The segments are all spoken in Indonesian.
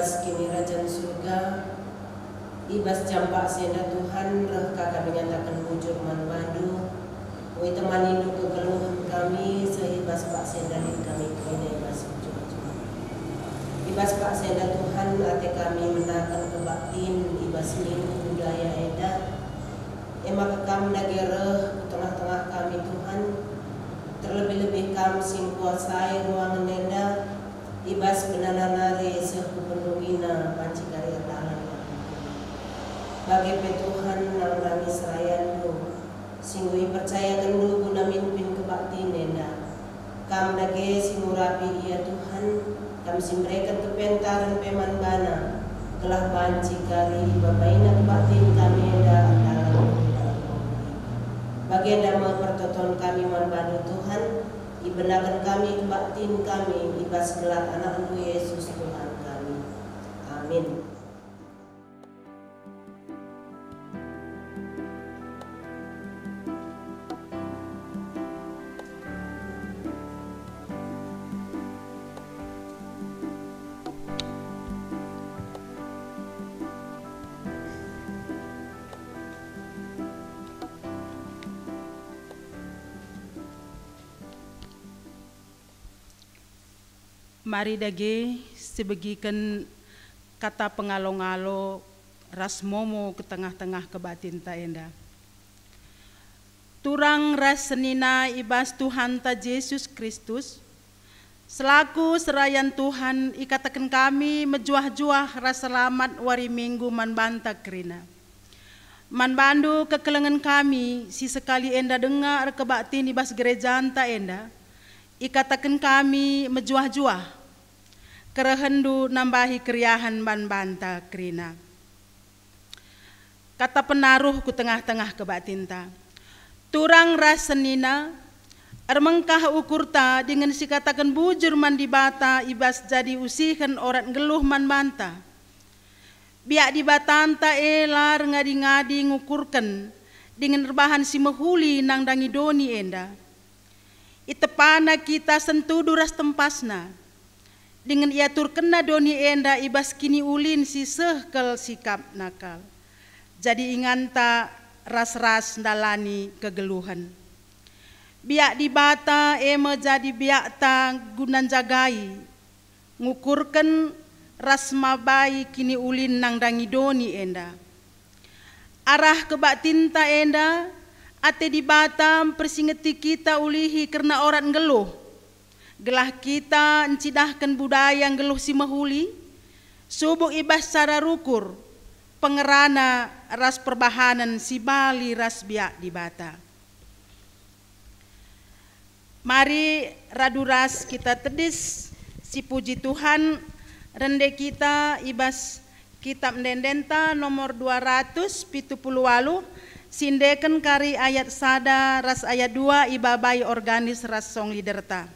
ibas kini Rajan surga, ibas campak senda Tuhan, rehka kami nyatakan bujur manbandu, woi temani lu kegeluhan kami, sehibas pak sendalin kami kini ibas bujur. Ibas pak senda Tuhan, ate kami menakan kebaktin, ibas minggu budaya eda, emak kekam dagereh tengah-tengah kami Tuhan, terlebih-lebih kami sing kuasai ruangan enda, ibas benananare sehu pendungina panci karya talan. Bagi Tuhan nang nami serayandu, singui percaya kendu guna mimpin kebaktin enda. Kam dage singurapi iya Tuhan, kam simbrekan kepentaran peman bana, telah panci kari babaina kebaktin kami enda dalam. Bagi enda pertoton kami manbadu Tuhan, ibenakan kami kebaktin kami, ibas gelar anak-Mu Yesus Tuhan kami. Amin. Mari dage sebegikan kata pengalo-ngalo ras momo ke tengah-tengah kebatin ta enda. Turang ras senina ibas Tuhan ta Yesus Kristus, selaku serayan Tuhan ikatakan kami mejuah-juah ras selamat wari minggu manbanta kerina. Manbandu kekelengan kami si sekali enda dengar kebatin ibas gereja ta enda, ikatakan kami mejuah-juah kerehendu nambahi keriahan banbanta kerina. Kata penaruh ku tengah-tengah kebatinta, turang ras senina armengkah ukurta dengan si katakan bujur mandibata ibas jadi usihan orang geluh manbanta. Biak dibatanta elar ngadi-ngadi ngukurkan dengan rebahan si mehuli nang dangi doni enda. Itepana kita sentuh duras tempasna, dengan ia turkena doni enda ibas kini ulin si sehkel sikap nakal. Jadi inganta ras-ras dalani kegeluhan. Biak dibata eme jadi biak ta gunan jagai, ngukurkan ras mabai kini ulin nang dangi doni enda. Arah kebaktinta enda, ate di Batam persingeti kita ulihi karena orang geluh. Gelah kita encidahkan budaya yang geluh si mahuli, subuk ibas cara rukur, pengerana ras perbahanan si Bali ras biak di Bata. Mari raduras kita tedis si puji Tuhan, rende kita ibas kitab Mendendenta nomor 278, sindekan kari ayat sada ras ayat 2 ibabai organis ras song liderta.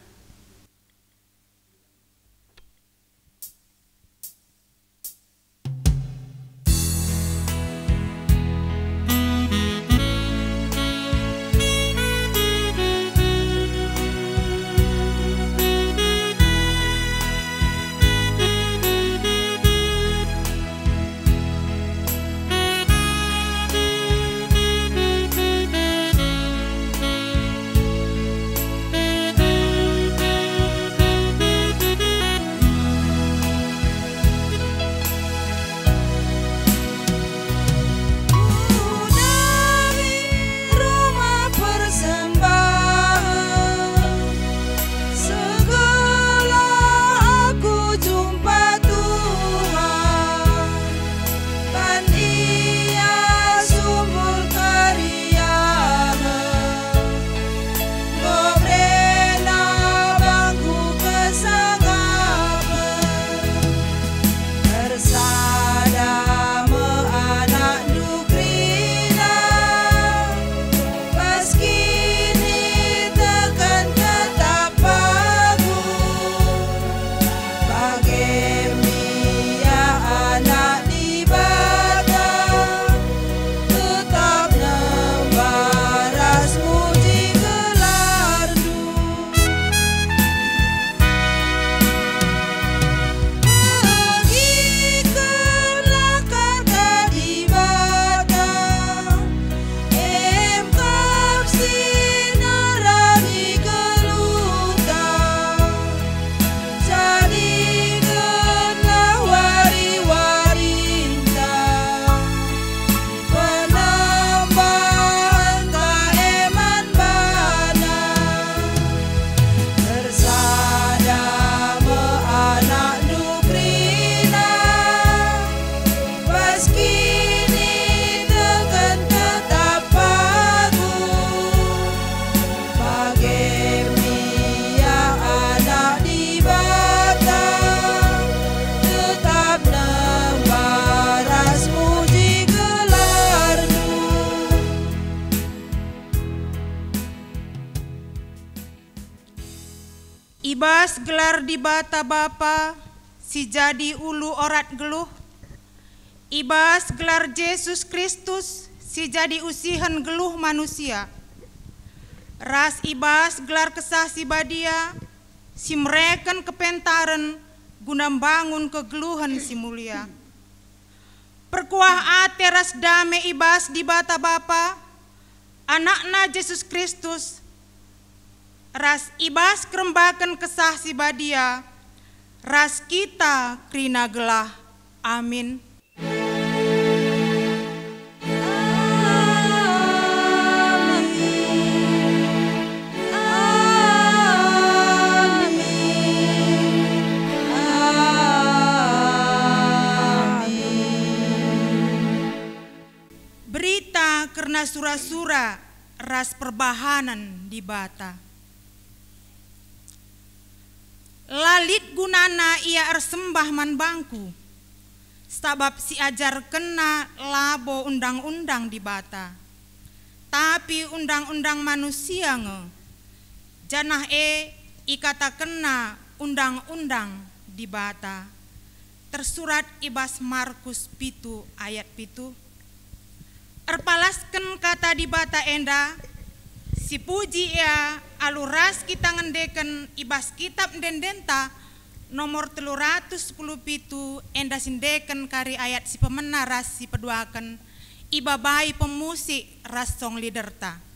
Ibas gelar di bata Bapa, si jadi ulu orat geluh. Ibas gelar Yesus Kristus, si jadi usihan geluh manusia. Ras ibas gelar kesah si badia, si mereken kepentaren guna bangun kegeluhan si mulia. Perkuah ate ras dame ibas di bata Bapa, anakna Yesus Kristus. Ras ibas kerembakan kesah si badia, ras kita krina gelah. Amin. Berita karena sura-sura ras perbahanan di bata. Lalit gunana ia ersembah man bangku, sabab si ajar kena labo undang-undang di bata. Tapi undang-undang manusia nge, janah ikata kena undang-undang di bata. Tersurat ibas Markus 7 ayat 7. Erpalasken kata di bata enda, si puji ya aluras kita ngendeken ibas kitab dendenta nomor 317 enda sindeken kari ayat si pemena ras si peduaken ibabai pemusik ras song liderta.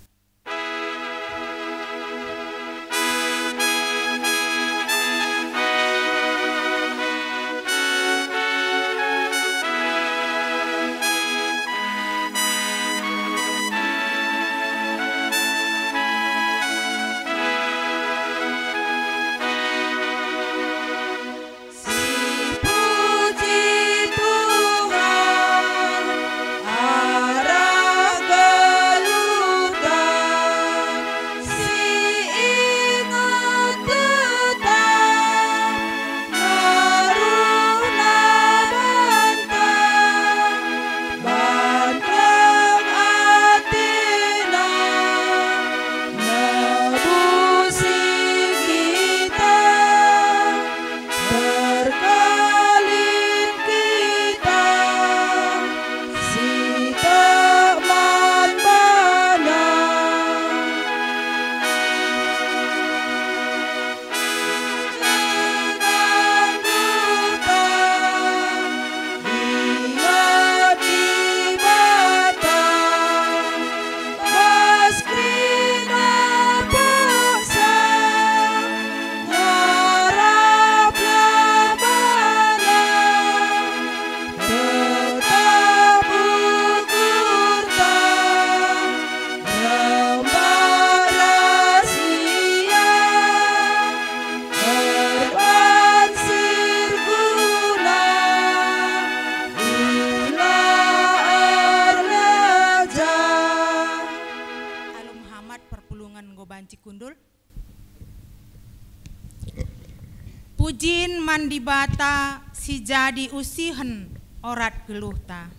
Pujin mandi bata si jadi usihen orat geluh ta.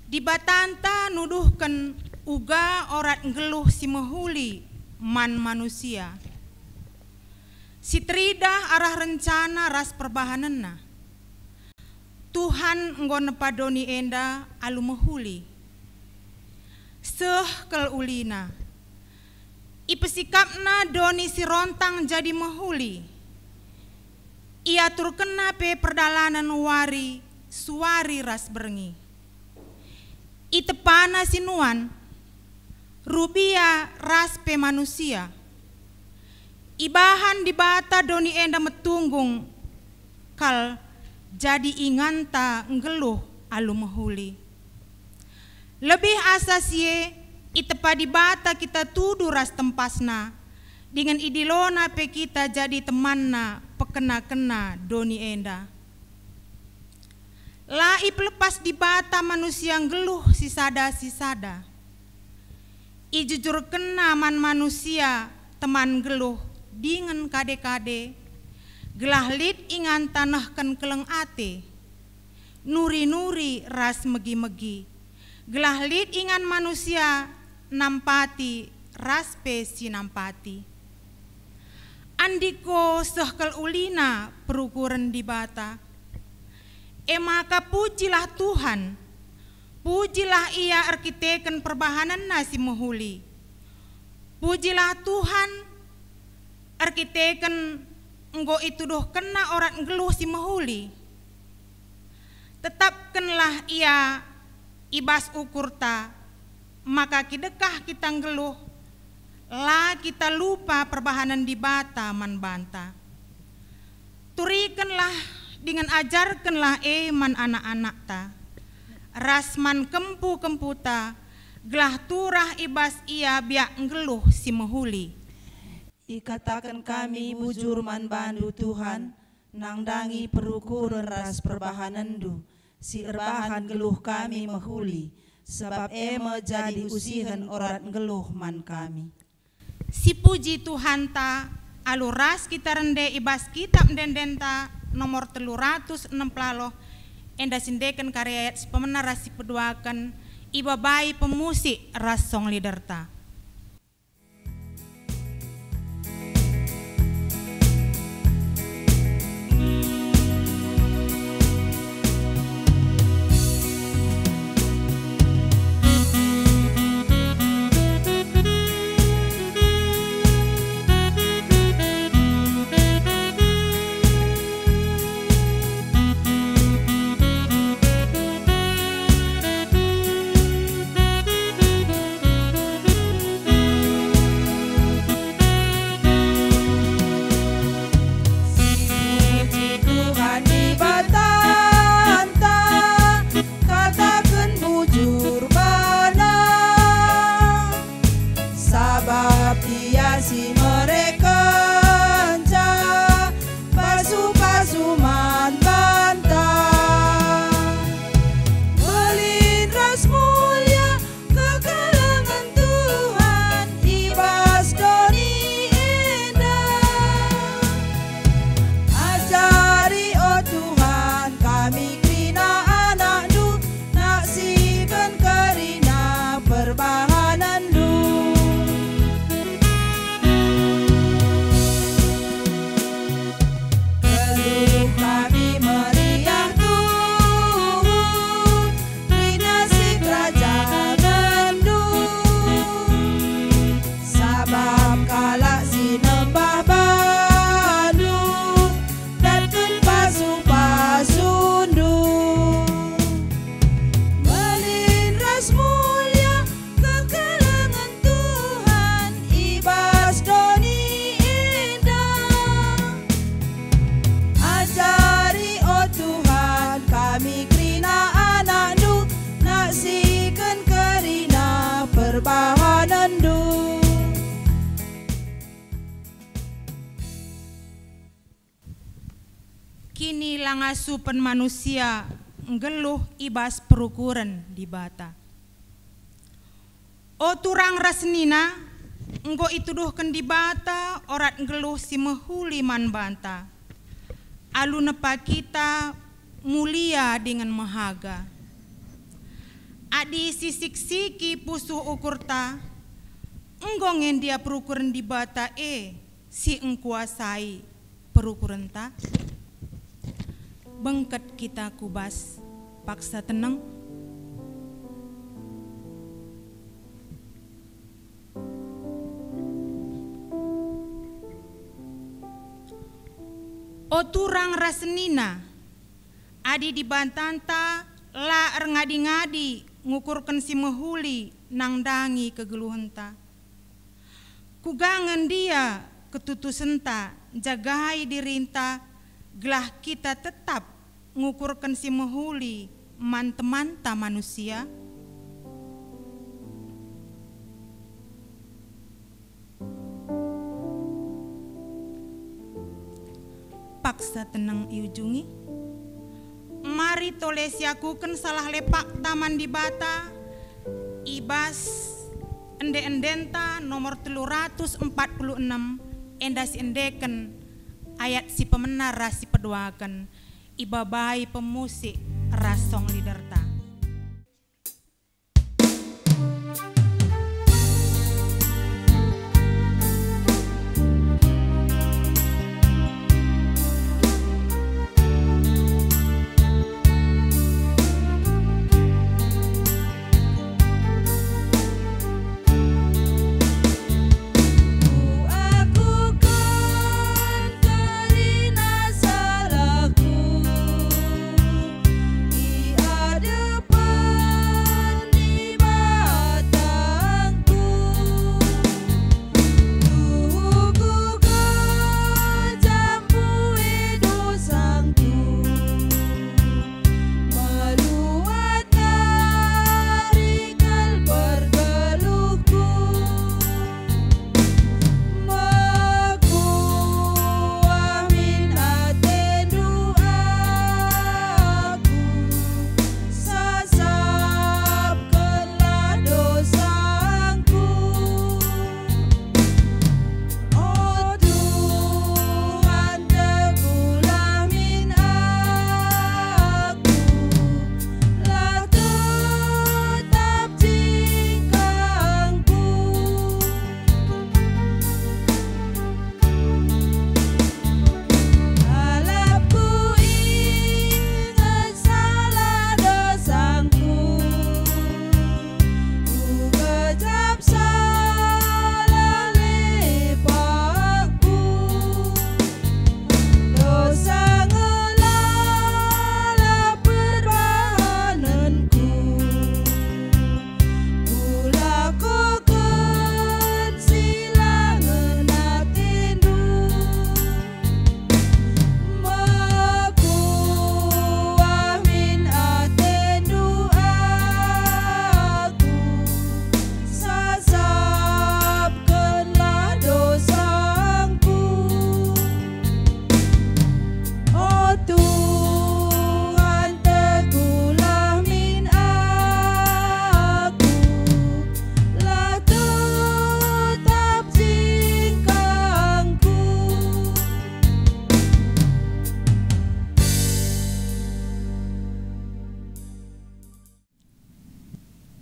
Di batanta nuduhken uga orat geluh si mehuli man manusia. Si tridah arah rencana ras perbahanenna. Tuhan nggon padoni enda alu mehuli. Seh kel ulina. Ipesikapna doni si rontang jadi mehuli. Ia turkena pe perdalanan wari suari ras berengi. Itepana sinuan rubia ras pe manusia. Ibahan di bata doni enda metunggung kal jadi inganta ngeluh alu mehuli. Lebih asasie itepa di bata kita tuduh ras tempasna dengan idilona pe kita jadi temanna pekena-kena doni enda. Laip lepas di bata manusia ngeluh sisada. Ijujur kena man manusia teman geluh dengan kade-kade. Gelah lid ingan tanahkan keleng ate. Nuri-nuri ras megi-megi. Gelah lid ingan manusia nampati raspe si nampati. andiko sehkel ulina perukuran di bata. Maka pujilah Tuhan, pujilah ia arkiteken perbahanan nasi mehuli. Pujilah Tuhan, arkiteken enggo itu doh kena orang geluh si mehuli. Tetapkanlah ia ibas ukurta, maka kidekah kita geluh, lah kita lupa perbahanan di bata man banta. Turikanlah dengan ajarkanlah man anak-anak ta, rasman kempu ta, gelah turah ibas ia biak ngeluh si mehuli. Ikatakan kami bujur man bandu Tuhan, nangdangi perukuran ras perbahanan du, si erbahan geluh kami mehuli, sebab jadi usihan orat geluh man kami. Si puji Tuhan ta, aluras kita rende ibas kitab dendenta nomor 360 enda sindekan karya ayat pemenang rasi peduakan iba bayi pemusik ras song liderta. Kini langasupan manusia ngeluh ibas perukuran di bata. O turang rasnina enggo ituduhkan di bata orat ngeluh si mehuli man banta. Alu nepa kita mulia dengan mahaga. Adi sisik siki pusuh ukurta enggo ngendia perukuran di bata si engkuasai perukuran ta. Bengket kita kubas, paksa tenang. O turang rasenina, adi di bantanta la ngadi-ngadi ngukurkan si mehuli nangdangi kegeluhenta. Kugangan dia ketutusenta, jagai dirinta, gelah kita tetap ngukurkan si mehuli manta manusia. Paksa tenang iujungi, mari tolesiakuken salah lepak taman di bata ibas ende-endenta nomor 346 endas endeken ayat si pemenar rasi peduakan ibabai pemusik rasong liderta.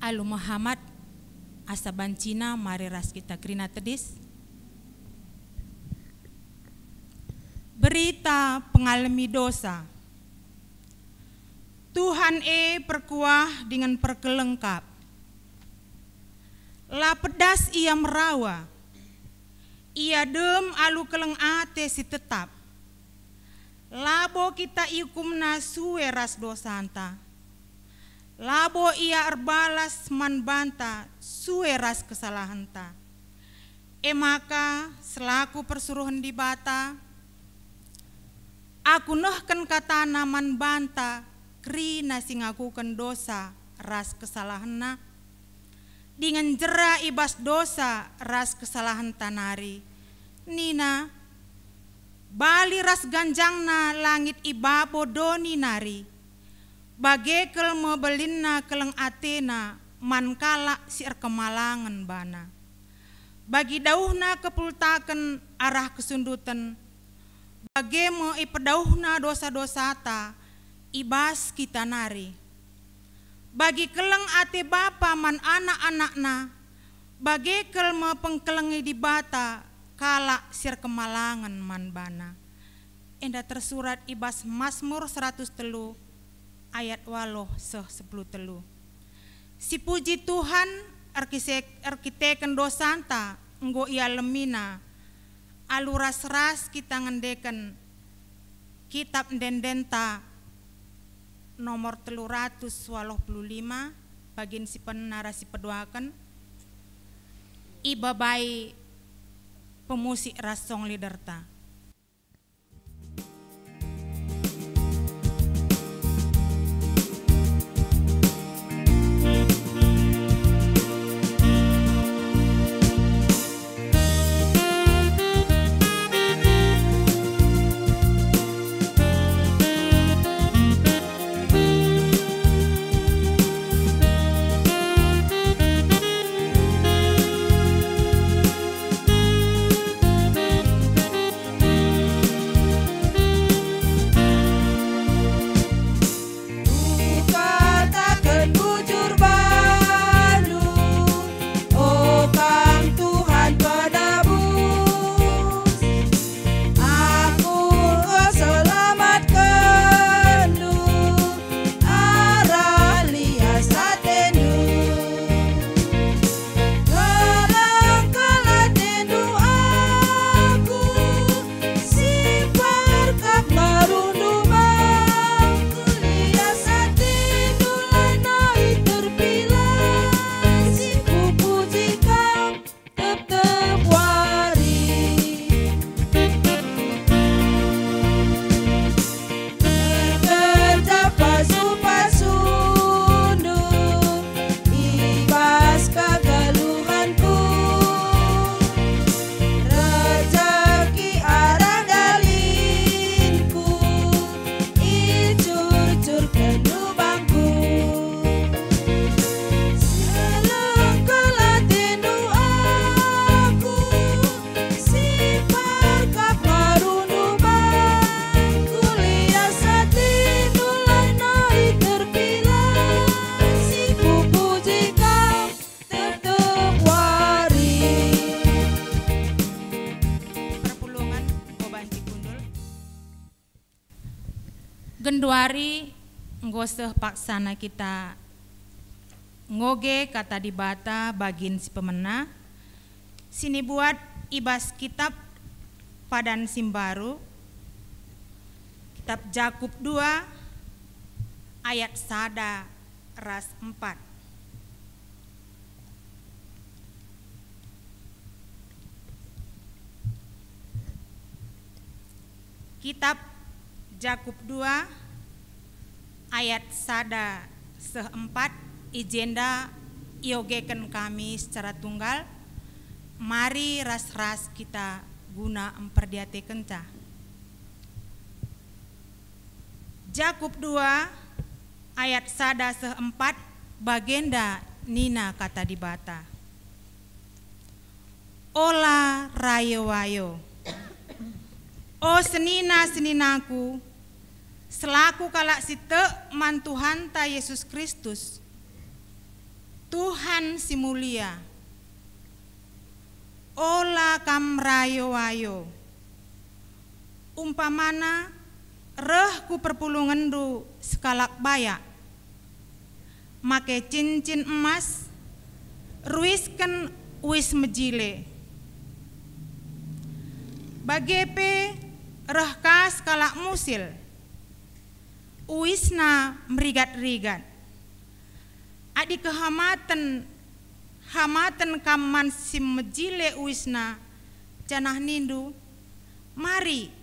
Alu Muhammad asa bancina mari ras kita krina tedis. Berita pengalami dosa. Tuhan perkuah dengan perkelengkap. La pedas ia merawa. Ia dem alu keleng ate si tetap. Labo kita ikumna suwe ras dosanta. Labo ia erbalas man banta suwe ras kesalahanta. Maka selaku persuruhan di bata, aku nehken katana man banta krina singakukan dosa ras kesalahanna. Dengan jera ibas dosa ras kesalahan tanari. Nina bali ras ganjangna langit ibabo doni nari. Bagekel mebelinna keleng atena man kala siar kemalangan bana. Bagi dauhna kepultaken arah kesundutan. Bagemo ipedauhna dosa-dosata ibas kita nari. Bagi keleng ate bapa man anak-anakna, bagi kelma pengkelengi di bata, kala sir kemalangan man bana. Enda tersurat ibas Mazmur 103 ayat 10 telu. Si puji Tuhan arkiteken dosanta, enggo ia lemina, aluras-ras kita ngendeken kitab dendenta nomor 385 bagian si penarasi peduakan ibabai pemusik rasong liderta. Genduari nggoseh paksana kita ngoge kata di bata bagin si pemena. Sini buat ibas kitab Padan Simbaru, kitab Jakub 2 ayat sada ras 4. Kitab Jakub 2 ayat sada se-4 ijenda iogeken kami secara tunggal. Mari ras-ras kita guna emperdiate kenca. Jakub 2 ayat sada se-4 bagenda nina kata di bata. Ola rayo wayo. O senina-seninaku, selaku kalak site man Tuhan ta Yesus Kristus, Tuhan si mulia, ola kam rayo-ayo, umpamana reh ku perpulungendu sekalak bayak, make cincin emas, ruisken wis mejile. Bagepe reh kas kalak musil, uisna merigat-rigat. Adi kehamatan kaman sim mejile uisna janah nindu, mari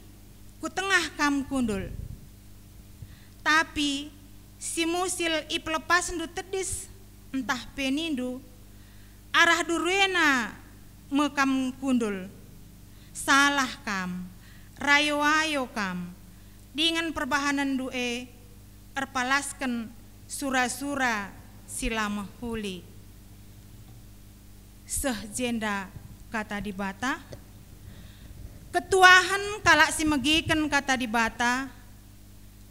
ku tengah kam kundul. Tapi si musil iplepas ndu tedis entah penindu, arah duruena mekam kundul. Salah kam, rayo-ayo kam, dengan perbahanan due erpalasken sura-sura sila mahuli. Seh jenda kata di bata, ketuahan kalak si megiken kata di bata,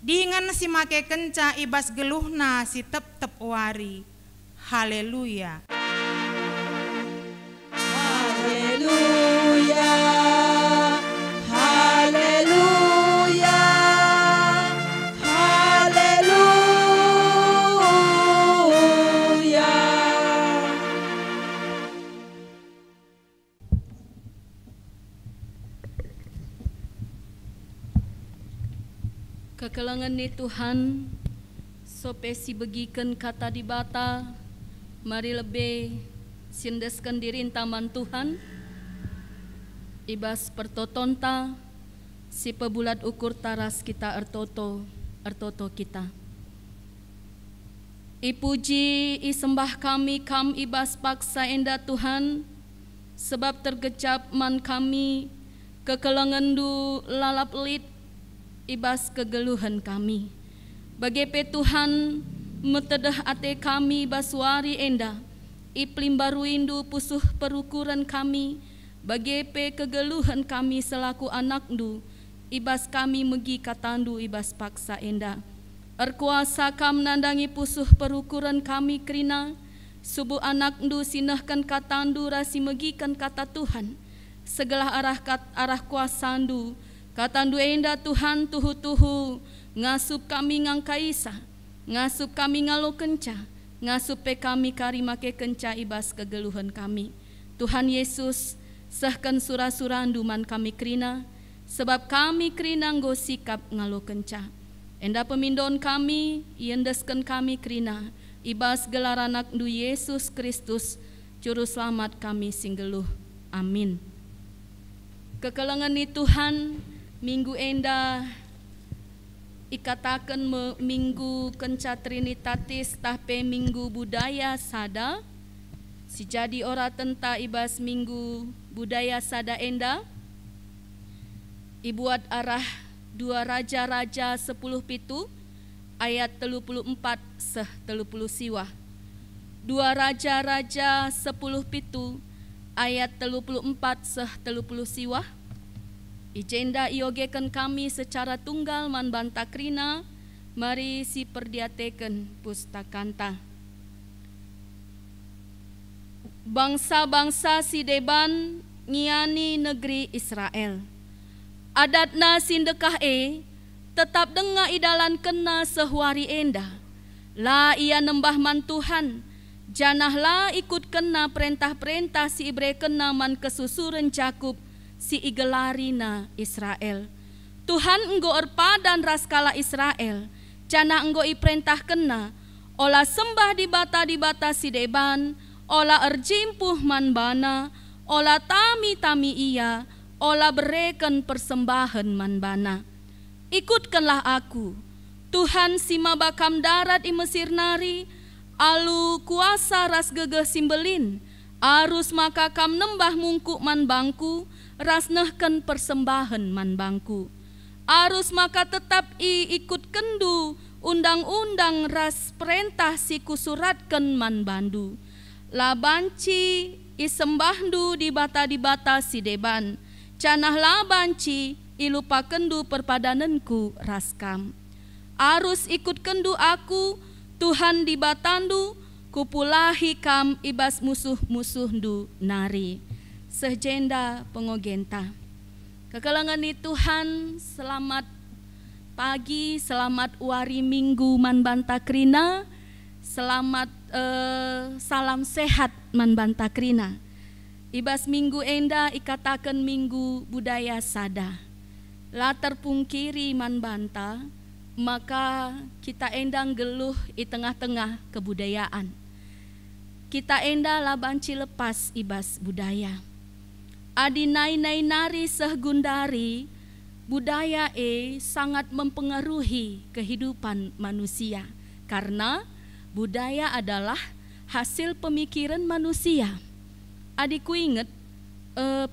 dengan si make kenca ibas geluhna si tep-tep wari. Haleluya. Haleluya, haleluya, haleluya. Kekelangan ni Tuhan, sope si begiken kata di bata, mari lebih sindeskan diri taman Tuhan, ibas pertotonta, si pebulat ukur taras kita ertoto kita. Ipuji isembah kami kam ibas paksa enda Tuhan, sebab tergecap man kami, kekelangan du lalap lit, ibas kegeluhan kami. Bagepe Tuhan metedah ate kami baswari enda, iplim baru indu pusuh perukuran kami, bagepe kegeluhan kami selaku anak du, ibas kami megi katandu ibas paksa enda. Erkuasa kam nandangi pusuh perukuran kami krina, subuh anak du sinahkan katandu rasi megikan kata Tuhan, segala arah kuasandu, katandu enda Tuhan tuhu-tuhu, ngasup kami ngangkaisa, ngasup kami ngalo kenca, ngasup kami kari make kenca ibas kegeluhan kami. Tuhan Yesus, sahkan surah-surah anduman kami krina, sebab kami krina nggo sikap ngalo kenca. Enda pemindon kami, iendeskan kami krina, ibas gelar anak du Yesus Kristus, juru selamat kami singgeluh. Amin. Kekelangan ni Tuhan, minggu enda ikatakan minggu kenca Trinitatis tahpe minggu budaya sada, si jadi ora tenta ibas minggu budaya sada enda, ibuat arah 2 Raja-Raja 10 pitu ayat 34 seh 30 siwah. 2 Raja-Raja 10 pitu ayat 34 seh 30 siwah. Ijenda iogekan kami secara tunggal man bantakrina, mari si perdiateken pustakanta. Bangsa-bangsa si deban ngiani negeri Israel. Adatna sindekah tetap denga idalan kena sehuari enda. La ia nembah man Tuhan, janahlah ikut kena perintah-perintah si ibre kena man kesusuren Jakub, si igelarina Israel. Tuhan enggo erpadan raskala Israel, jana enggo iperintah kena, olah sembah di bata si deban, olah erjimpuh man bana, olah tami iya, olah bereken persembahan man bana. Ikutkanlah aku, Tuhan si mabakam darat i Mesir nari, alu kuasa ras gegeh simbelin, arus maka kam nembah mungkuk man bangku, ras nehken persembahan man bangku. Arus maka tetap ikut kendu, undang-undang ras perintah si kusuratken man bandu. La banci isembahdu di bata si deban, canah la banci ilupa kendu perpadananku raskam. Arus ikut kendu aku, Tuhan di batandu, kupulahi kam ibas musuh-musuh du nari. Sejenda pengogenta. Kekelangan ni Tuhan, selamat pagi, selamat wari minggu man bantakrina, selamat salam sehat man bantakrina. Ibas minggu enda ikatakan minggu budaya sada. Latar pungkiri man banta, maka kita endang geluh di tengah-tengah kebudayaan. Kita enda labanci lepas ibas budaya. Adi nai nari sehgundari, budaya sangat mempengaruhi kehidupan manusia. Karena budaya adalah hasil pemikiran manusia. Adikku inget,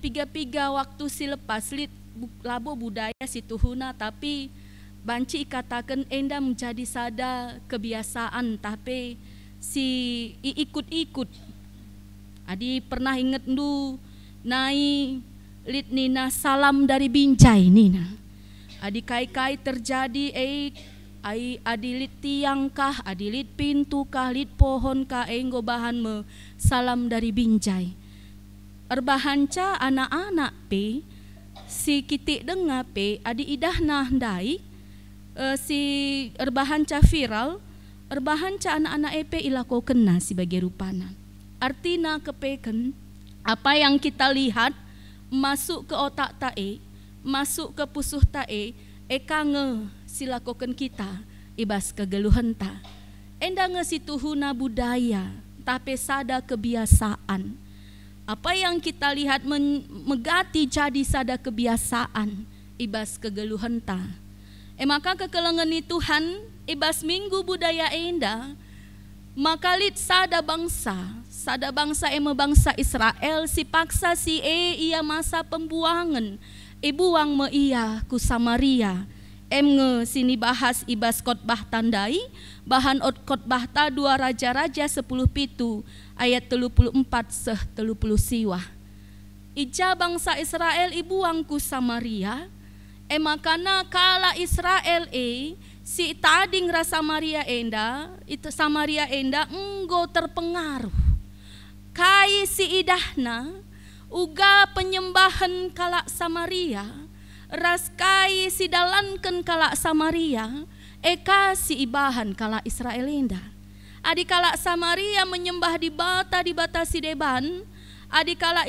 piga-piga waktu silepas labo budaya situhuna, tapi banci katakan enda menjadi sada kebiasaan, tapi si ikut-ikut. Adi pernah inget du nai lit nina salam dari Binjai nina. Adi kai-kai terjadi adi lit tiang kah, adi lit pintu kah, lit pohon kah, enggo bahan me salam dari Binjai. Erbahanca anak-anak si kitik dengar adi idah nah dai si erbahanca viral, erbahanca anak-anak ilako kena sebagai rupana. Artina kepeken apa yang kita lihat masuk ke otak tae, masuk ke pusuh tae, kange silakokan kita ibas kegeluhan ta. Enda ngesituhuna budaya, tapi sada kebiasaan. Apa yang kita lihat megati jadi sada kebiasaan ibas kegeluhan ta. Maka kekelengan ni Tuhan ibas minggu budaya enda, maka lit sada bangsa bangsa Israel si paksa si ia masa pembuangan ibuang me ia ku Samaria sini bahas ibas khotbah tandai bahan khotbah ta 2 Raja-Raja 10 pitu ayat 34 seh 30 siwah. Ija bangsa Israel ibuang ku Samaria makana kala Israel si tading rasa Samaria enda enggo terpengaruh kai si idahna uga penyembahan kalak Samaria, ras kai si dalanken kalak Samaria, eka si ibahan kalak Israel enda. Adi kalak Samaria menyembah di bata si deban, adi kalak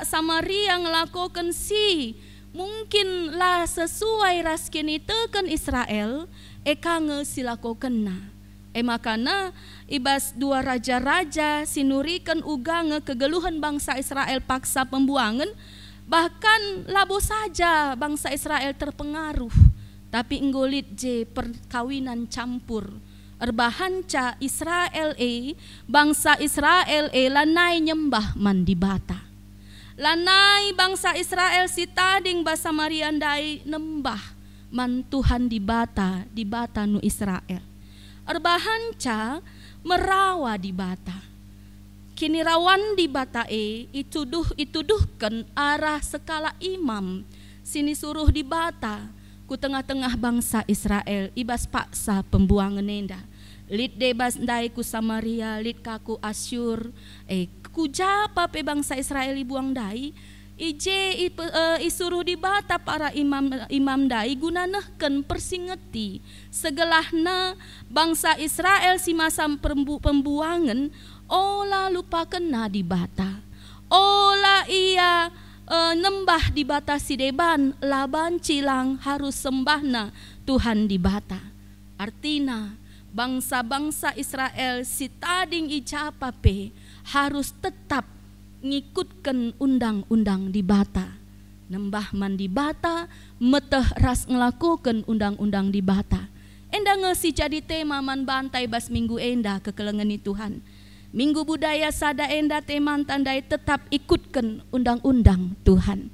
Samaria ngelakukan si mungkin lah sesuai ras kini teken Israel, eka ngesilakokenna. Makana ibas 2 Raja-Raja sinurikan uga kegeluhan bangsa Israel paksa pembuangan, bahkan labo saja bangsa Israel terpengaruh, tapi enggolit perkawinan campur. Erbahanca Israel bangsa Israel lanai nyembah man di bata. Lanai bangsa Israel si tading basa Mariandai nembah man Tuhan di bata nu Israel. Erbahanca merawa di bata. Kini rawan di bata ituduhkan arah skala imam. Sini suruh di bata ku tengah-tengah bangsa Israel ibas paksa pembuangan enda. Lid debas ndai ku Samaria, lid kaku Asyur. Ku japa bangsa Israel ibuang dai. Isuruh di bata para imam dai guna nehken persingeti segelahna bangsa Israel si masa pembuangan ola lupa kena di bata, ola ia nembah di bata si deban laban cilang harus sembahna Tuhan di bata. Artina bangsa-bangsa Israel si tading icapa harus tetap ngikutkan undang-undang di bata. Nembah man di bata, meteh ras ngelakukan undang-undang di bata. Enda ngesi jadi tema man bantai bas minggu enda kekelengan ni Tuhan. Minggu budaya sada enda teman tandai tetap ikutkan undang-undang Tuhan.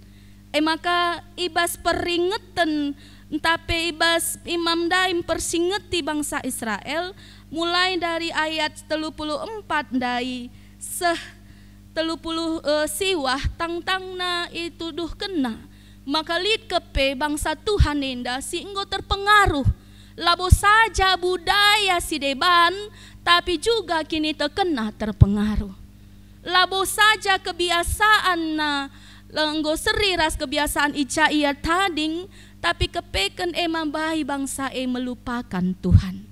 Maka ibas peringatan tapi ibas imam daim persingeti bangsa Israel mulai dari ayat 34 dai 30 siwah tangtangna itu duh kena. Maka lid kepe bangsa Tuhan enda si enggo terpengaruh labo saja budaya si deban, tapi juga kini terkena terpengaruh. Labo saja kebiasaan na lenggo seri ras kebiasaan ica ia tading, tapi kepeken emang bayi bangsa melupakan Tuhan.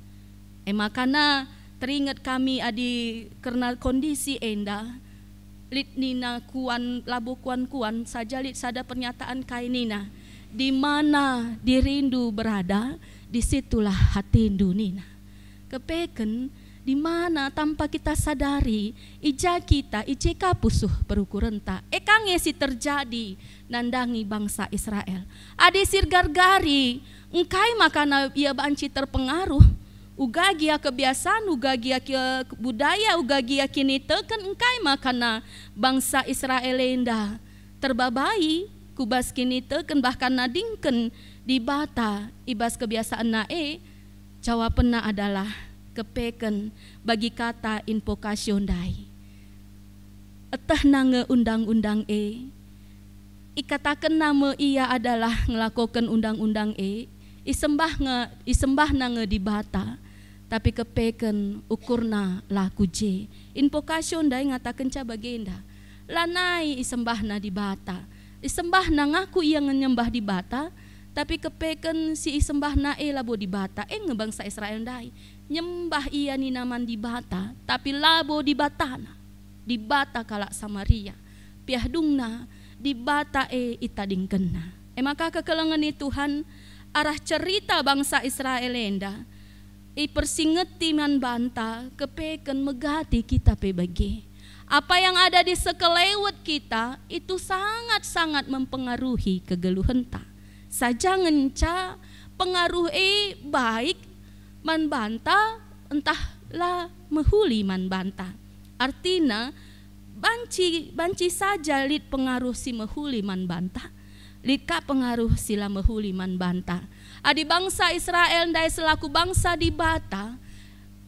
Makana teringat kami adi karena kondisi enda lit nina kuan labo kuan saja lit sada pernyataan kai nina, di mana dirindu berada, disitulah hati nina. Kepeken di mana tanpa kita sadari ija kita ijeka pusuh perukurenta si terjadi nandangi bangsa Israel. Adi sirgargari engkai makana ia banci terpengaruh ugagia kebiasaan, ugagia budaya, ugagia kini teken engkai makana bangsa Israel enda terbabai kubas kini teken bahkan nadingken di bata ibas kebiasaan nae. Jawabannya adalah kepeken bagi kata invokasyon dai. Etah nange undang-undang ikatakan nama ia adalah ngelakukan undang-undang isembah nange di bata, tapi kepeken ukurna laku je. Invokasyon dai ngatakan ca bagenda lanai isembahna di bata, isembah nangaku ia nyembah di bata, tapi kepeken si isembah nae labo di bata ngebangsa Israel dai nyembah ia ni naman di bata, tapi labo di batana, di bata kalak Samaria piahdungna di bata itading kena. Maka kekelengan Tuhan arah cerita bangsa Israel enda persingeti man banta kepeken megati kita pebagi. Apa yang ada di sekelewat kita itu sangat-sangat mempengaruhi kegeluhenta. Saja ngenca pengaruh baik man banta entahlah mehuli man banta. Artina banci saja lid pengaruh si mehuli man banta. Lid ka pengaruh sila mehuli man banta. Adi bangsa Israel dai selaku bangsa di bata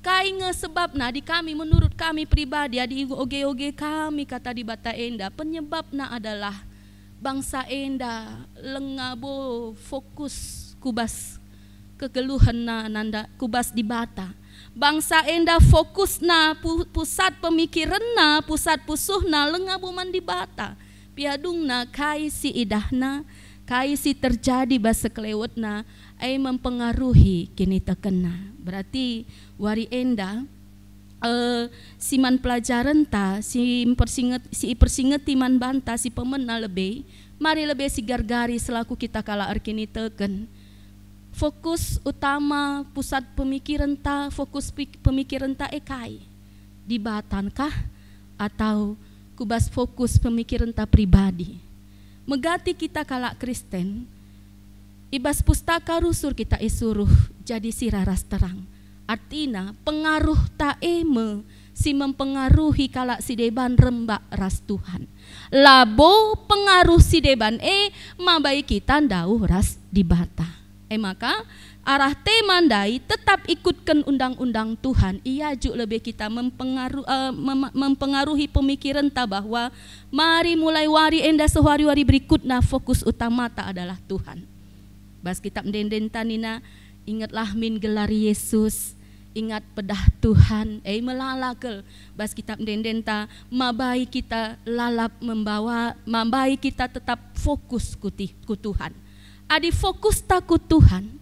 kai sebabna di kami menurut kami pribadi adi oge-oge kami kata di bata enda penyebabna adalah bangsa enda lengabo fokus kubas kegeluhan nanda kubas di bata. Bangsa enda fokus na pusat pemikiran na pusat pusuh na lengabo man di bata. Piadung na kai si idahna kai si terjadi basa kelewat na ay mempengaruhi kini terkena. Berarti wari enda siman pelajaran ta si persingeti man banta si pemena lebih mari lebih si gargari selaku kita kala arkini teken fokus utama pusat pemikiran ta fokus pemikiran ta kai di batankah atau kubas fokus pemikiran ta pribadi. Megati kita kala Kristen ibas pustaka rusur kita isuruh jadi siraras terang. Artinya pengaruh taeme si mempengaruhi kala si deban rembak ras Tuhan. Labo pengaruh si deban mabai kita ndauh ras di bata. Maka arah temandai tetap ikutkan undang-undang Tuhan. Ia juga lebih kita mempengaruhi pemikiran ta bahwa mari mulai wari enda sehari-hari berikutnya fokus utama ta adalah Tuhan. Bas kitab denden tanina ingatlah min gelar Yesus, ingat pedah Tuhan, melalakel. Bas kitab denden ta mabai kita lalap membawa, mabai kita tetap fokus ku Tuhan. Adi fokus ta ku Tuhan,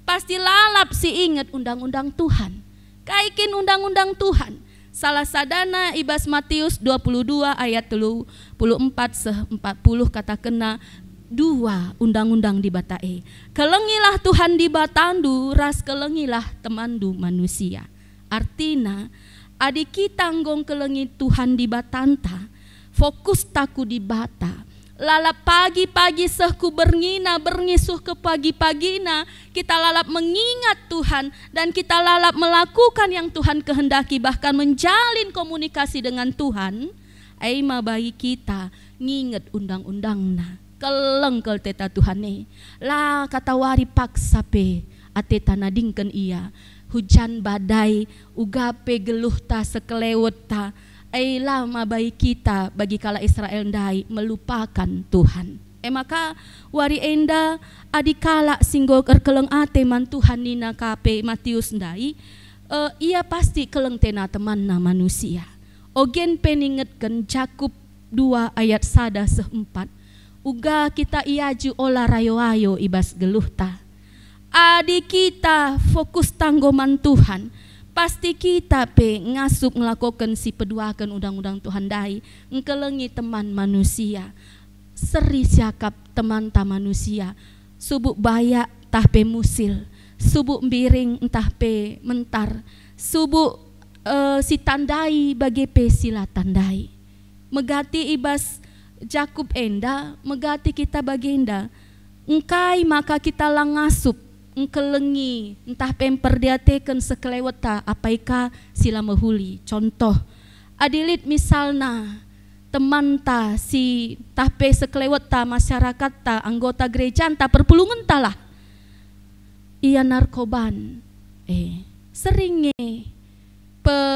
pasti lalap si ingat undang-undang Tuhan. Kaikin undang-undang Tuhan. Salah sadana ibas Matius 22 ayat 34-40 kata kena dua undang-undang di batae. Kelengilah Tuhan di batandu, ras kelengilah temandu manusia. Artina adi kita nggong kelengi Tuhan di batanta, fokus taku di bata. Lalap pagi-pagi sehku bernina bernisuh ke pagi-pagina, kita lalap mengingat Tuhan dan kita lalap melakukan yang Tuhan kehendaki, bahkan menjalin komunikasi dengan Tuhan. Aima bagi kita nginget undang-undangna. Kelengkel teta Tuhane lah kata wari paksa pe ateta nadingken ia hujan badai ugape geluh ta sekelewet ta lama bayi kita bagi kala Israel ndai melupakan Tuhan. Maka wari enda adikala singgo kerkeleng ate man Tuhan nina kape Matius ndai ia pasti kelengtena temanna manusia. Ogen peningetkan Jakub 2 ayat 1-4. Uga kita iaju olah rayo-ayo ibas geluh ta. Adi kita fokus tanggoman Tuhan. Pasti kita pe ngasup ngelakukan si peduakan undang-undang Tuhan dai. Ngkelengi teman manusia. Seri siakap teman ta manusia. Subuk bayak tah pe musil. Subuk biring entah pe mentar. Subuk si tandai bagi pe sila tandai. Megati ibas Jakub enda, megati kita bagenda. Engkai maka kita langasup, engkelengi, entah pemperdiatekan sekeleweta apaika sila mehuli. Contoh, adilit misalna teman ta si tahpe sekeleweta masyarakat ta anggota gereja ta perpulungan ta lah. Ia narkoban, seringnya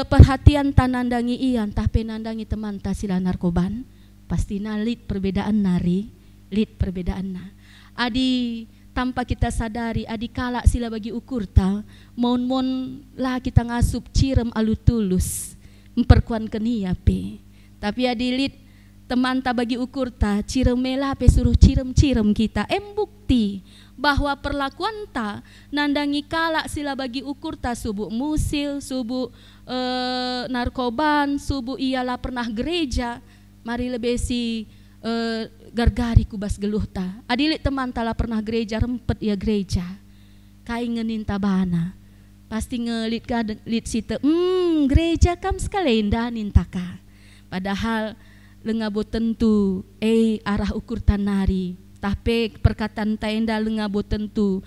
perhatian ta nandangi ian tahpe nandangi teman ta sila narkoban. Pasti nalit perbedaan nari, lit perbedaan na. Adi tanpa kita sadari, adi kalak sila bagi ukur ta, mon lah kita ngasup cirem alu tulus, memperkuan kenia pe. Tapi adi lit teman ta bagi ukur ta, cirem melah pe suruh cirem kita. Bukti bahwa perlakuan ta nandangi kalak sila bagi ukur ta subuk musil, subuk narkoban, subuk ialah pernah gereja. Mari lebih si gargari kubas geluh ta. Adilik teman tala pernah gereja rempet ya gereja. Kai ngenin tabana. Pasti ngelit ka lit site. Gereja kam skalenda nintaka. Padahal lengabo tentu arah ukur tanari. Tapi perkataan taenda lengabo tentu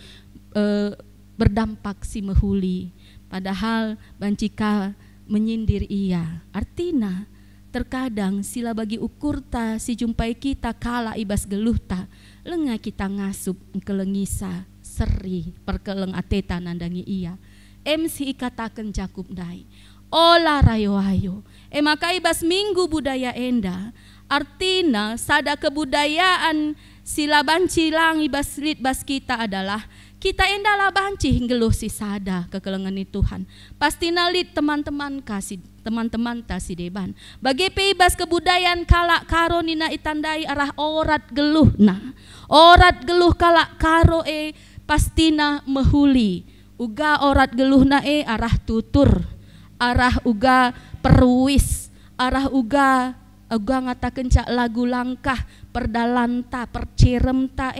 berdampak si mehuli. Padahal bancika menyindir ia. Artina terkadang sila bagi ukur ta si jumpai kita kala ibas geluh ta lenga kita ngasup kelengisa seri perkeleng ateta nandangi ia. Si ikatakan Jakub dai olah rayo-ayo. Maka ibas minggu budaya enda artina sada kebudayaan sila banci lang ibas lit bas kita adalah kita endalah banci hinggeluh si sada kekelengan Tuhan. Pasti nalit teman-teman kasih teman-teman tasi deban. Bagi peibas kebudayaan kalak karo nina itandai arah orat geluh na. Orat geluh kalak karo pastina mehuli. Uga orat geluh na arah tutur. Arah uga perwis. Arah uga ngatakan cak lagu langkah perdalanta percerem ta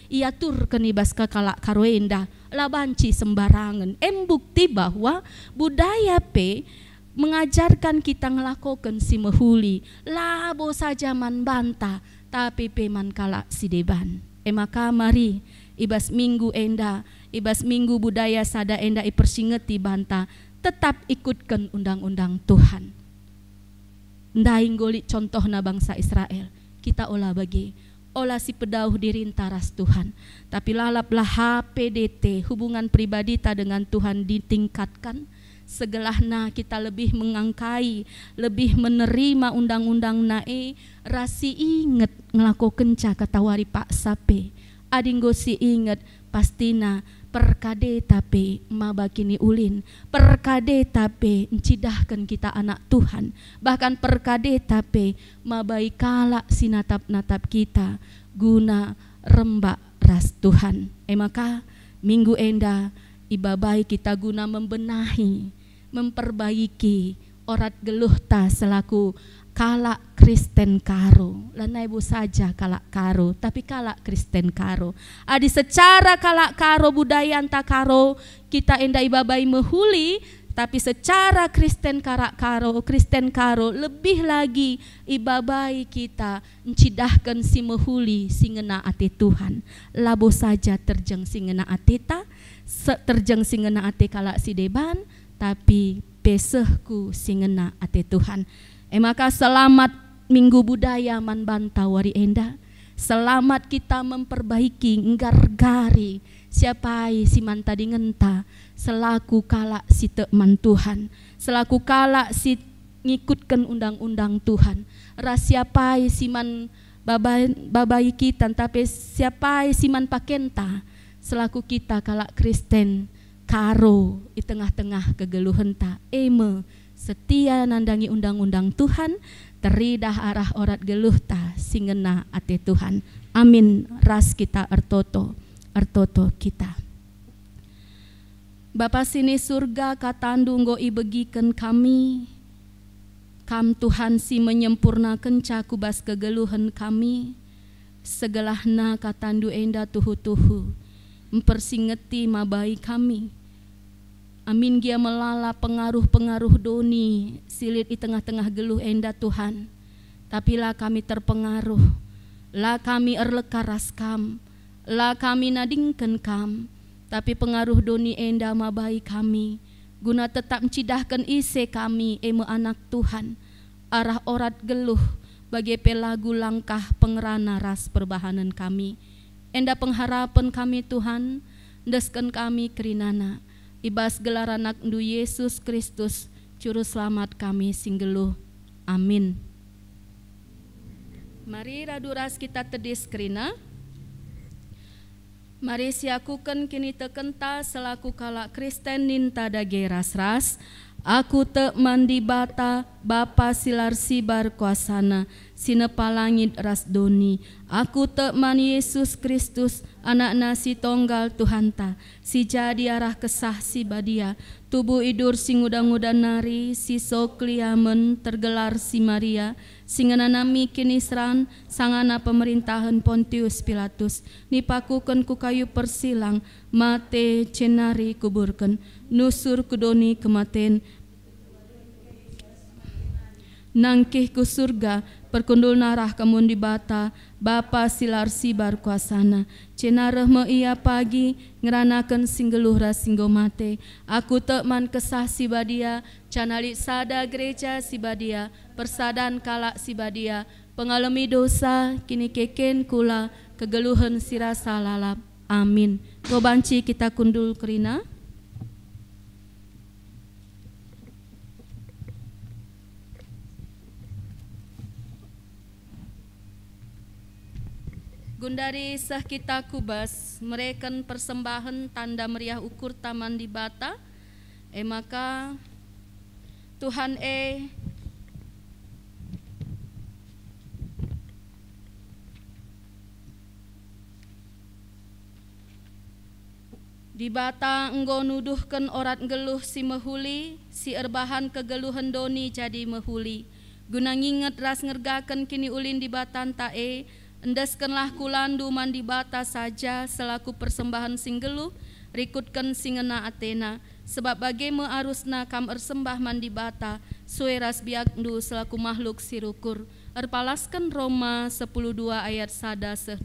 ia tur kenibas ke kalak karoenda labanci sembarangan. Bukti bahwa budaya mengajarkan kita ngelakukan si mehuli labo saja man banta tapi peman kalak si deban. Maka mari ibas minggu enda ibas minggu budaya sada enda ipersingeti banta tetap ikutkan undang-undang Tuhan. Ndaing golik contoh na bangsa Israel kita olah bagi olah si pedauh dirintaras Tuhan. Tapi lalaplah HPDT hubungan pribadi ta dengan Tuhan ditingkatkan. Segelahna kita lebih mengangkai, lebih menerima undang-undang nae, rasi inget ngelakukan kata wari Pak Sape. Adinggo si inget pastina perkade tape mabakini ulin, perkade tape encidahkan kita anak Tuhan, bahkan perkade tape mabai kalak sinatap-natap kita guna rembak ras Tuhan. Maka minggu enda ibabai kita guna membenahi, memperbaiki orat geluh ta selaku kalak Kristen karo. Lanai bu saja kalak karo, tapi kalak Kristen karo. Adi secara kalak karo budaya anta karo kita enda ibabai mehuli, tapi secara Kristen Kristen karo lebih lagi ibabai kita encidahkan si mehuli si ngena ate Tuhan. Labo saja terjeng si ngena ate ta, terjeng si ngena ate kalak si deban, tapi pesehku si ngena ate Tuhan. Maka selamat minggu budaya man banta wari enda. Selamat kita memperbaiki nggar-gari siapai si man tadi ngenta selaku kalak si teman Tuhan, selaku kalak si ngikutkan undang-undang Tuhan. Siapai si man babai kita, tapi siapai si man pakenta selaku kita kalak Kristen karo di tengah-tengah kegeluhan ta eme setia nandangi undang-undang Tuhan teridah arah orat geluh ta singena ate Tuhan. Amin. Ras kita ertoto kita. Bapa sini surga katandu nggo ibegiken kami. Kam Tuhan si menyempurnakan cakubas kegeluhan kami. Segelahna katandu enda tuhu-tuhu. Mempersingeti mabai kami. Amin gia melala pengaruh-pengaruh doni silit di tengah-tengah geluh enda Tuhan. Tapi lah kami terpengaruh. Lah kami erlekaras kam. Lah kami nadingken kam. Tapi pengaruh doni enda mabai kami. Guna tetap mencidahkan ise kami eme anak Tuhan. Arah orat geluh bagi pelagu langkah pengerana ras perbahanan kami. Enda pengharapan kami Tuhan. Desken kami kerinana. Ibas gelar anak ndu Yesus Kristus. Juru selamat kami singgeluh. Amin. Mari raduras kita tedis kerina. Mari siakukan kini tekenta selaku kalak Kristen ninta dage ras-ras. Aku te mandi bata Bapa silar sibar kuasana sinepalangit ras doni. Aku te man Yesus Kristus anak nasi tonggal Tuhanta. Si jadi arah kesah si badia. Tubuh idur si ngudang-ngudang nari. Si sokliamen tergelar si Maria. Singananami kinisran sangana pemerintahan Pontius Pilatus. Nipakuken ku kayu persilang. Mate cenari kuburken. Nusur kudoni kematen. Nangkih ku surga perkundul narah kemun di bata Bapa silar sibar kuasana cenareh me ia pagi ngeranakan singgeluh ras singgo mate. Aku tekman kesah si badia canali sada gereja si badia persadan kalak si badia pengalami dosa kini keken kula kegeluhan sirasa lalap. Amin. Gobanci kita kundul kerina. Gundari sah kita kubas mereken persembahan tanda meriah ukur taman di bata. Maka Tuhan di bata enggo nuduhkan orat geluh si mehuli si erbahan kegeluhan doni jadi mehuli. Guna nginget ras ngergakan kini ulin di batan tae. Endeskenlah kulandu mandi bata saja selaku persembahan singgeluh rikutkan singena Athena sebab bagi mearusna kam ersembah mandi bata sueras biakdu selaku makhluk sirukur erpalaskan Roma 10:2 ayat 1-2.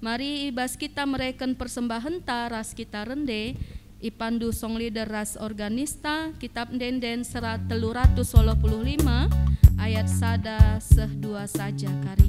Mari ibas kita mereken persembahan taras kita rende ipandu song leader ras organista kitab denden serat 385 ayat 1-2 saja kari.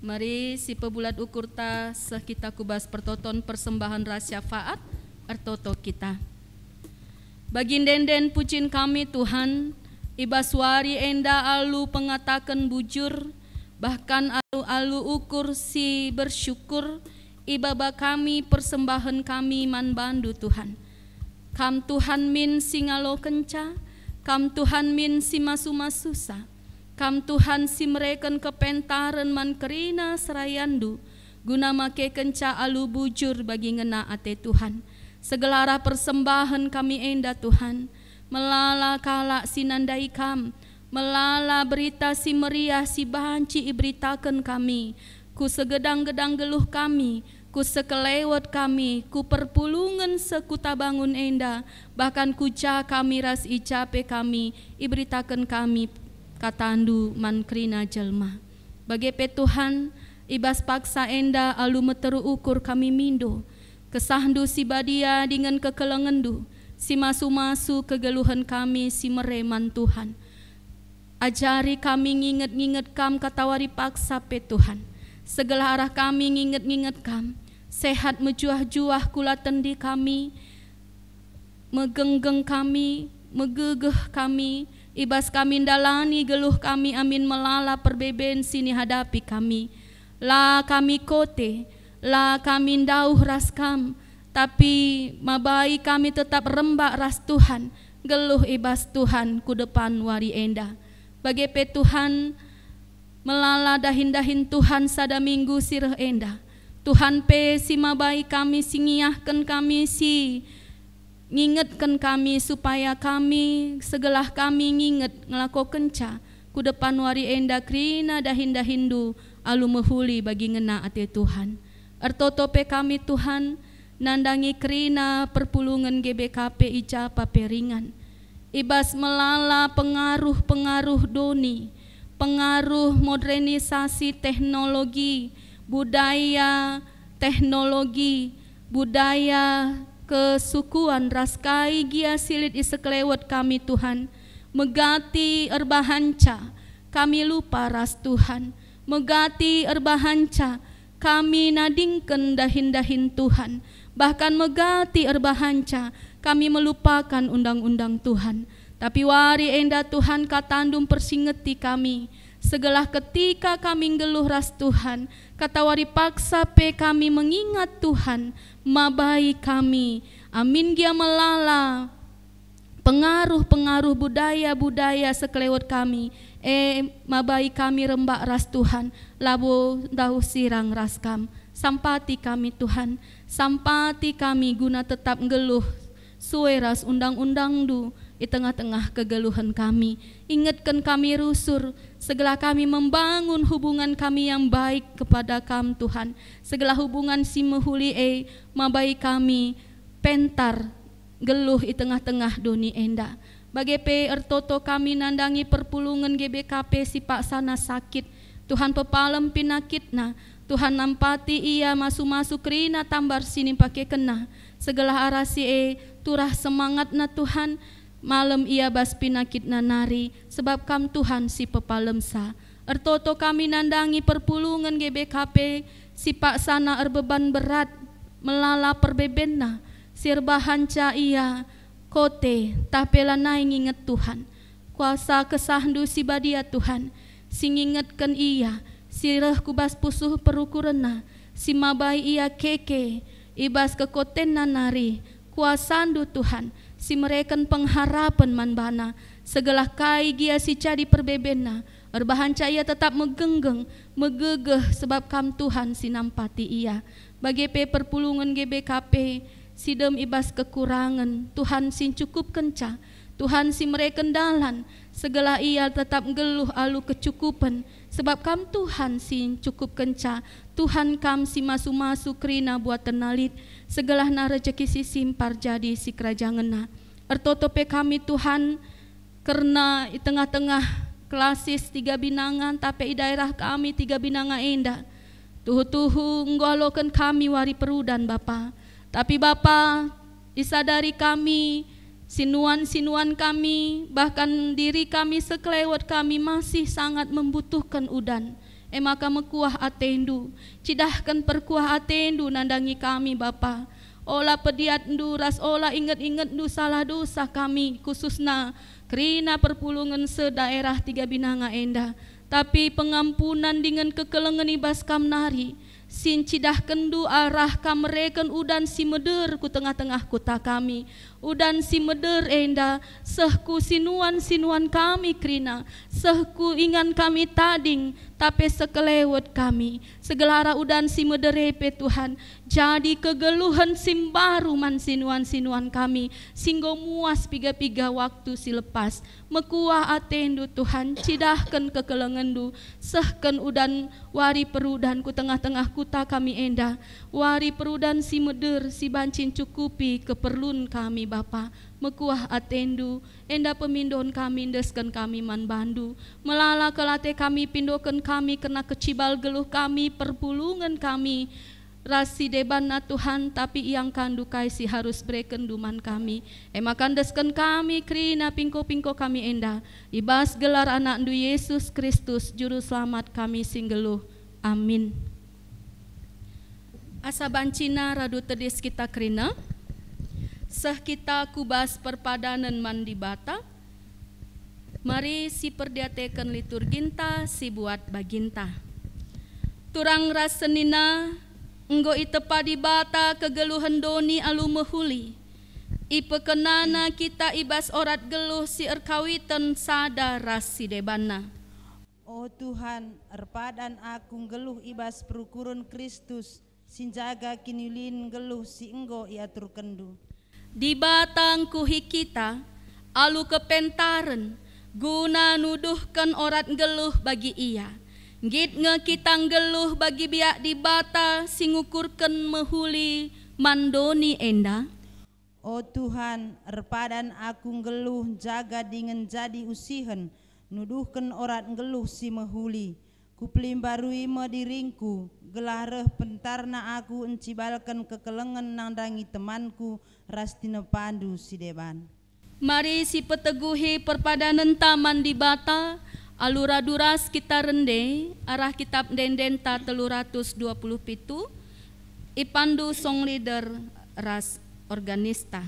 Mari si pebulat ukur ta sekita kubas pertoton persembahan ras syafaat ertoto kita. Baginden pucin kami Tuhan, ibaswari enda alu pengatakan bujur, bahkan alu ukur si bersyukur, ibaba kami persembahan kami man bandu Tuhan. Kam Tuhan min singalo kenca, kam Tuhan min si masu-masusa, kam Tuhan si mereken kepentaran man kerina serayandu, guna make kenca alu bujur bagi ngena ate Tuhan. Segelara persembahan kami enda Tuhan, melala kala sinandai kam, melala berita si meriah si banci iberitakan kami, ku segedang-gedang geluh kami, ku sekelewat kami, ku perpulungan sekuta bangun enda, bahkan kuca kami ras icape kami, iberitakan kami katandu man krina jelma. Bagepe Tuhan, ibas paksa enda alu meteru ukur kami mindo, kesahdu si badia dengan kekelengendu, si masu-masu kegeluhan kami si mereman Tuhan. Ajari kami nginget-nginget kam katawari paksa pe Tuhan. Segala arah kami nginget-nginget kam, sehat mejuah-juah kula tendi kami, megenggeng kami, megegeh kami, ibas kami dalani geluh kami amin melala perbeben sini hadapi kami. La kami kote, la kami dauh ras kam, tapi mabai kami tetap rembak ras Tuhan, geluh ibas Tuhan ku depan wari enda. Bagepe Tuhan, melala dahin-dahin Tuhan sada minggu sireh enda. Tuhan pe si mabai kami singiahkan kami si ngingetkan kami supaya kami segelah kami nginget ngelako kenca ku depan wari enda krina dahin-dahindu alu mehuli bagi ngena ate Tuhan. Ertotope kami Tuhan, nandangi krina perpulungan GBKP icapa peringan. Ibas melala pengaruh-pengaruh doni, pengaruh modernisasi teknologi, budaya teknologi, budaya kesukuan raskai gia silit isekelewat kami Tuhan. Megati erbahanca, kami lupa ras Tuhan. Megati erbahanca, kami nadingken dahin-dahin Tuhan, bahkan megati erbahanca, kami melupakan undang-undang Tuhan. Tapi wari enda Tuhan katandum persingeti kami, segelah ketika kami geluh ras Tuhan, kata wari paksa pe kami mengingat Tuhan, mabai kami, amin gia melala, pengaruh-pengaruh budaya-budaya sekelewat kami, mabai kami rembak ras Tuhan, labo dahu sirang ras kam, sampati kami Tuhan, sampati kami guna tetap ngeluh, suwe ras undang-undang du, di tengah-tengah kegeluhan kami, ingatkan kami rusur, segala kami membangun hubungan kami yang baik kepada kam Tuhan, segala hubungan si mehuli mabai kami, pentar, geluh di tengah-tengah doni enda. Bagepe ertoto kami nandangi perpulungan GBKP si Pak Sana sakit, Tuhan pepalem pinakitna, Tuhan nampati ia masu-masu krina tambar sini pakai kena, segala arasi turah semangat na Tuhan, malam ia bas pinakitna nari, sebab kam Tuhan si pepalem sa. Ertoto kami nandangi perpulungan GBKP si Pak Sana erbeban berat, melala perbebenna, sirbahanca ia, kote tapela nai nginget Tuhan, kuasa kesahdu si badia Tuhan, si ngingetkan ia, sireh kubas pusuh perukurena, si mabai ia keke, ibas kekoten nari, kuasandu Tuhan, si mereken pengharapan manbana, segelah kai gia si cadi perbebena, erbahanca ia tetap megenggeng, megegeh sebab kam Tuhan si nampati ia. Bagepe perpulungan GBKP, sidem ibas kekurangan, Tuhan sin cukup kenca, Tuhan si mereken dalan, segala ia tetap geluh alu kecukupan, sebab kam Tuhan sin cukup kenca, Tuhan kam si masu-masu krina buat tenalit, segala na rejeki si simpar jadi si kerajangena. Ertotope kami Tuhan, karena di tengah-tengah klasis 3 binangan, tapi di daerah kami 3 binangan endah, tuhu-tuhu nggolokan kami wari perudan Bapa. Tapi Bapa, disadari kami, sinuan-sinuan kami, bahkan diri kami sekelewat kami masih sangat membutuhkan udan. emaka mekuah atendu, cidahkan perkuah atendu nandangi kami Bapa. Olah pediat ndu ras olah inget-inget ndu salah dosa kami khususna kerina perpulungan sedaerah Tiga Binanga enda. Tapi pengampunan dengan kekelengan ibas kamnari sin cidahkan du arah kamereken udan si meder ku tengah-tengah kota kami. Udan si meder enda sehku sinuan kami krina, sehku ingan kami tading tapi sekelewet kami. Segelara udan si mederepe Tuhan, jadi kegeluhan simbaru man sinuan kami, singgo muas piga-piga waktu si lepas. Mekuah atendu Tuhan, cidahkan kekelengendu, sehken udan wari perudan ku tengah-tengah kota kami enda. Wari perudan si meder si bancin cukupi keperluan kami Bapa. Mekuah atendu, enda pemindon kami deskan kami man bandu. Melala kelate kami pindokan kami kena kecibal geluh kami perpulungan kami. Rasi debana Tuhan tapi yang kandukai si harus breken duman kami. Emakan deskan kami krina pingko-pingko kami enda. Ibas gelar anak ndu Yesus Kristus juru selamat kami singgeluh. Amin. Asa bancina radu tedis kita krina. Seh kita kubas perpadanan mandi bata. Mari si perdiatekan liturginta si buat baginta. Turang rasenina enggo itepa di bata kegeluhan doni alu mehuli. Ipekenana kita ibas orat geluh si erkawitan sada ras si debana. Oh Tuhan, erpadan aku geluh ibas perukuran Kristus, sinjaga kinilin geluh si enggo iatur kendu. Di batang kuhi kita, alu kepentaren, guna nuduhkan orat geluh bagi ia. Git ngekitang geluh bagi biak di bata, singukurkan mehuli mandoni enda. Oh Tuhan, erpadan aku geluh jaga dengan jadi usihen, nuduhkan orat geluh si mehuli. Kuplimbarui madiringku, gelareh pentarna aku encibalkan kekelengan nandangi temanku rastina pandu si deban. Mari si peteguhi perpadanan taman di bata, alura duras kita rende, arah kitab dendenta 327, ipandu song leader ras organista.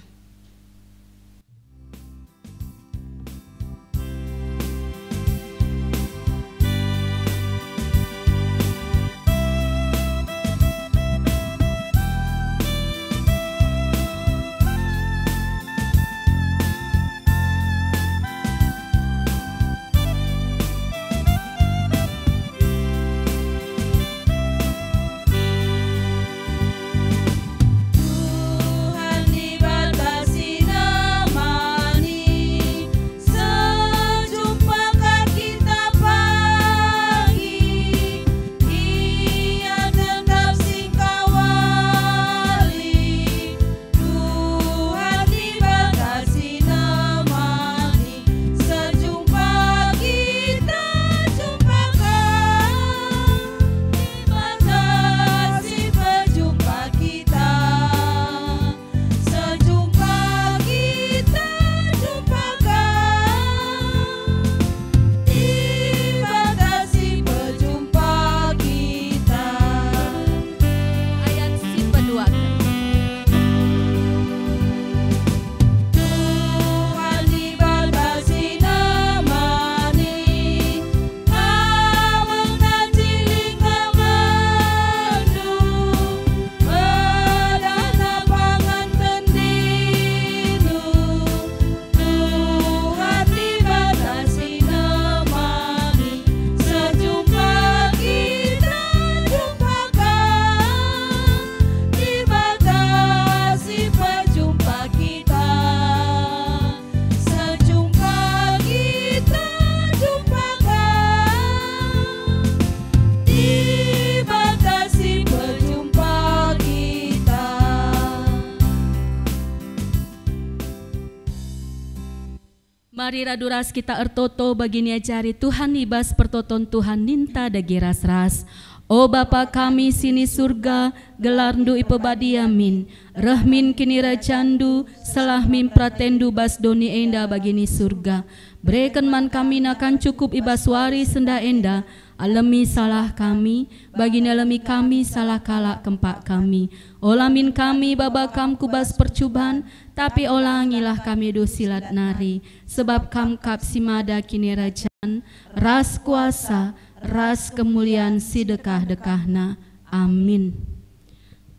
Mari raduras kita ertoto bagini acari Tuhan ibas pertoton Tuhan ninta dagi ras-ras. O Bapa kami sini surga, gelarndu ipebadi amin. Rahmin kini racandu, selah min pratendu bas doni enda bagini surga. Breken man kami nakan cukup ibas wari senda enda, alami salah kami, bagi nalami kami salah kalak kempak kami. Olamin kami babakam kubas percubaan, tapi olangilah kami dosilat nari. Sebab kam kap simada kini rajaan, ras kuasa, ras kemuliaan sidekah-dekahna. Amin.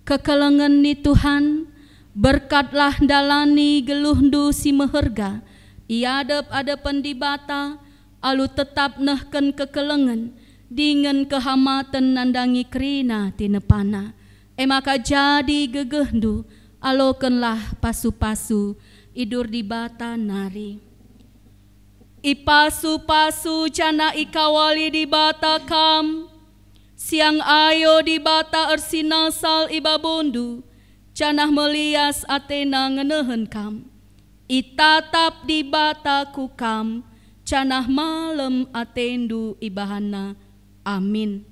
Kekelengan ni Tuhan, berkatlah dalani geluhndu si meherga, iadep adepan di bata, alu tetap nehken kekelengan, dengan kehamatan nandangi kerina tinepana. Maka jadi gegehndu, alokenlah pasu-pasu, idur di bata nari. Ipasu-pasu cana ikawali di bata kam, siang ayo di bata ersinasal ibabondu, canah melias atena ngenehen kam. Itatap di bata kukam, canah malam atendu ibahana. Amin.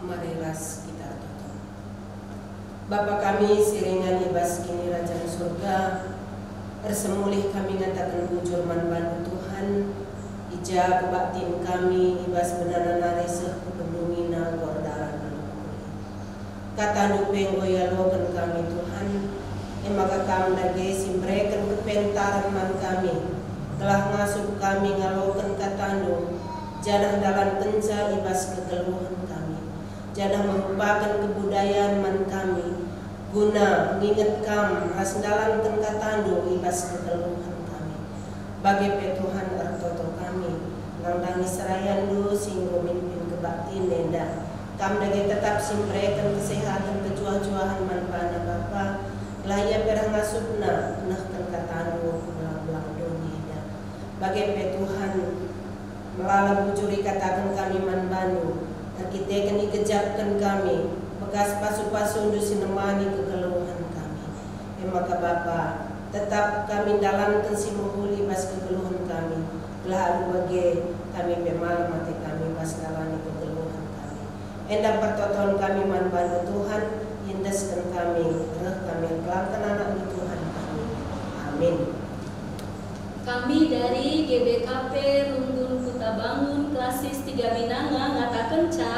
Mari ras kita tutup. Bapa kami siringan ibas kini Rajaan Surga, persemulih kami ngatakan bujur manbantu Tuhan, ija kebaktin kami ibas benaran nareseh kependungina gordaran kata dupeng goyalokan kami Tuhan, emaka kam dage simbreken kepentaran man kami, telah ngasup kami ngalokan katandu, janah dalam kenca ibas kekeluhan kami, janah merupakan kebudayaan man kami, guna nginget kam ras dalam katandu ibas kekeluhan kami. Bagi Tuhan artoto kami, nangdangi serayandu singgo mimpin kebaktin nenda, kam dage tetap simpreken kesehatan kejuah-juahan manfaana Bapa, laya perang ngasupna nahkan katandu belang dunia. Bagi Tuhan melalui bujuri katakan kami manbanu, nakitekan ikejapkan kami, bekas pasu-pasu undu sinemani kekeluhan kami. Maka Bapa, tetap kami dalam tensimuhuli bas kekeluhan kami, lalu bagi kami pemalam mati kami bas dalani kekeluhan kami. Endang pertoton kami manbanu Tuhan, indeskan kami, reh kami kelangkan anak Tuhan kami. Amin. Kami dari GBKP Rundun Kota Bangun Klasis 3 Minanga ngatakan ca